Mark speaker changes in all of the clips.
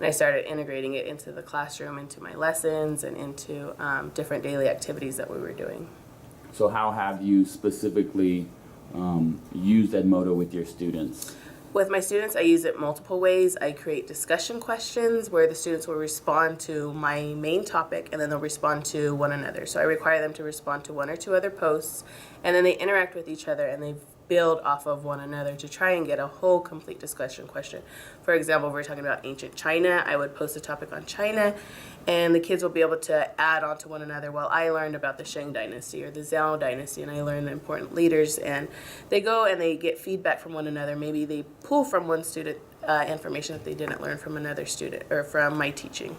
Speaker 1: and I started integrating it into the classroom, into my lessons, and into different daily activities that we were doing.
Speaker 2: So how have you specifically used Edmodo with your students?
Speaker 1: With my students, I use it multiple ways. I create discussion questions where the students will respond to my main topic, and then they'll respond to one another. So I require them to respond to one or two other posts, and then they interact with each other and they build off of one another to try and get a whole complete discussion question. For example, if we're talking about ancient China, I would post a topic on China, and the kids will be able to add on to one another. Well, I learned about the Shang Dynasty or the Zhao Dynasty, and I learned the important leaders, and they go and they get feedback from one another. Maybe they pull from one student information that they didn't learn from another student or from my teaching.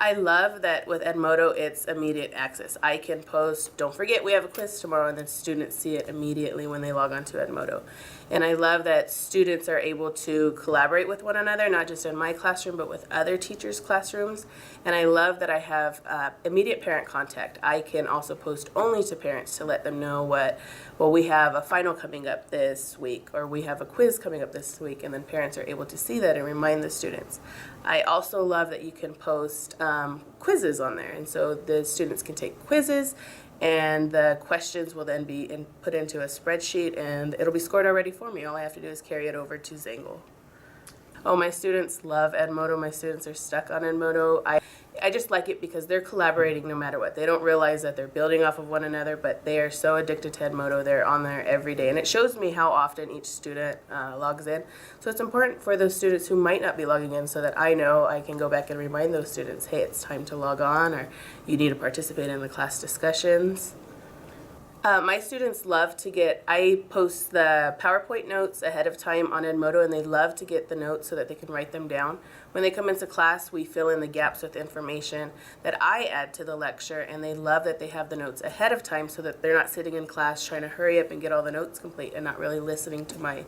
Speaker 1: I love that with Edmodo, it's immediate access. I can post, don't forget we have a quiz tomorrow, and then students see it immediately when they log on to Edmodo. And I love that students are able to collaborate with one another, not just in my classroom, but with other teachers' classrooms. And I love that I have immediate parent contact. I can also post only to parents to let them know well, we have a final coming up this week, or we have a quiz coming up this week, and then parents are able to see that and remind the students. I also love that you can post quizzes on there, and so the students can take quizzes, and the questions will then be put into a spreadsheet, and it'll be scored already for me. All I have to do is carry it over to Zangle. Oh, my students love Edmodo. My students are stuck on Edmodo. I just like it because they're collaborating no matter what. They don't realize that they're building off of one another, but they are so addicted to Edmodo. They're on there every day, and it shows me how often each student logs in. So it's important for those students who might not be logging in, so that I know I can go back and remind those students, hey, it's time to log on, or you need to participate in the class discussions. My students love to I post the PowerPoint notes ahead of time on Edmodo, and they love to get the notes so that they can write them down. When they come into class, we fill in the gaps with information that I add to the lecture, and they love that they have the notes ahead of time so that they're not sitting in class trying to hurry up and get all the notes complete and not really listening to my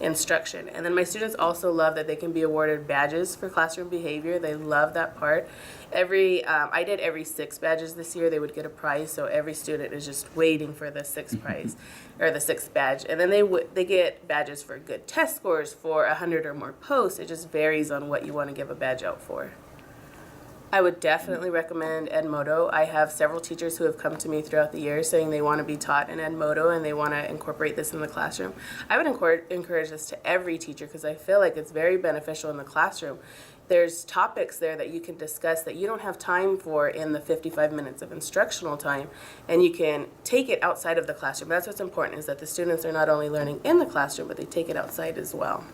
Speaker 1: instruction. And then my students also love that they can be awarded badges for classroom behavior. They love that part. I did every 6 badges this year. They would get a prize, so every student is just waiting for the 6th prize or the 6th badge. And then they get badges for good test scores, for 100 or more posts. It just varies on what you want to give a badge out for. I would definitely recommend Edmodo. I have several teachers who have come to me throughout the year saying they want to be taught in Edmodo and they want to incorporate this in the classroom. I would encourage this to every teacher because I feel like it's very beneficial in the classroom. There's topics there that you can discuss that you don't have time for in the 55 minutes of instructional time, and you can take it outside of the classroom. That's what's important, is that the students are not only learning in the classroom, but they take it outside as well.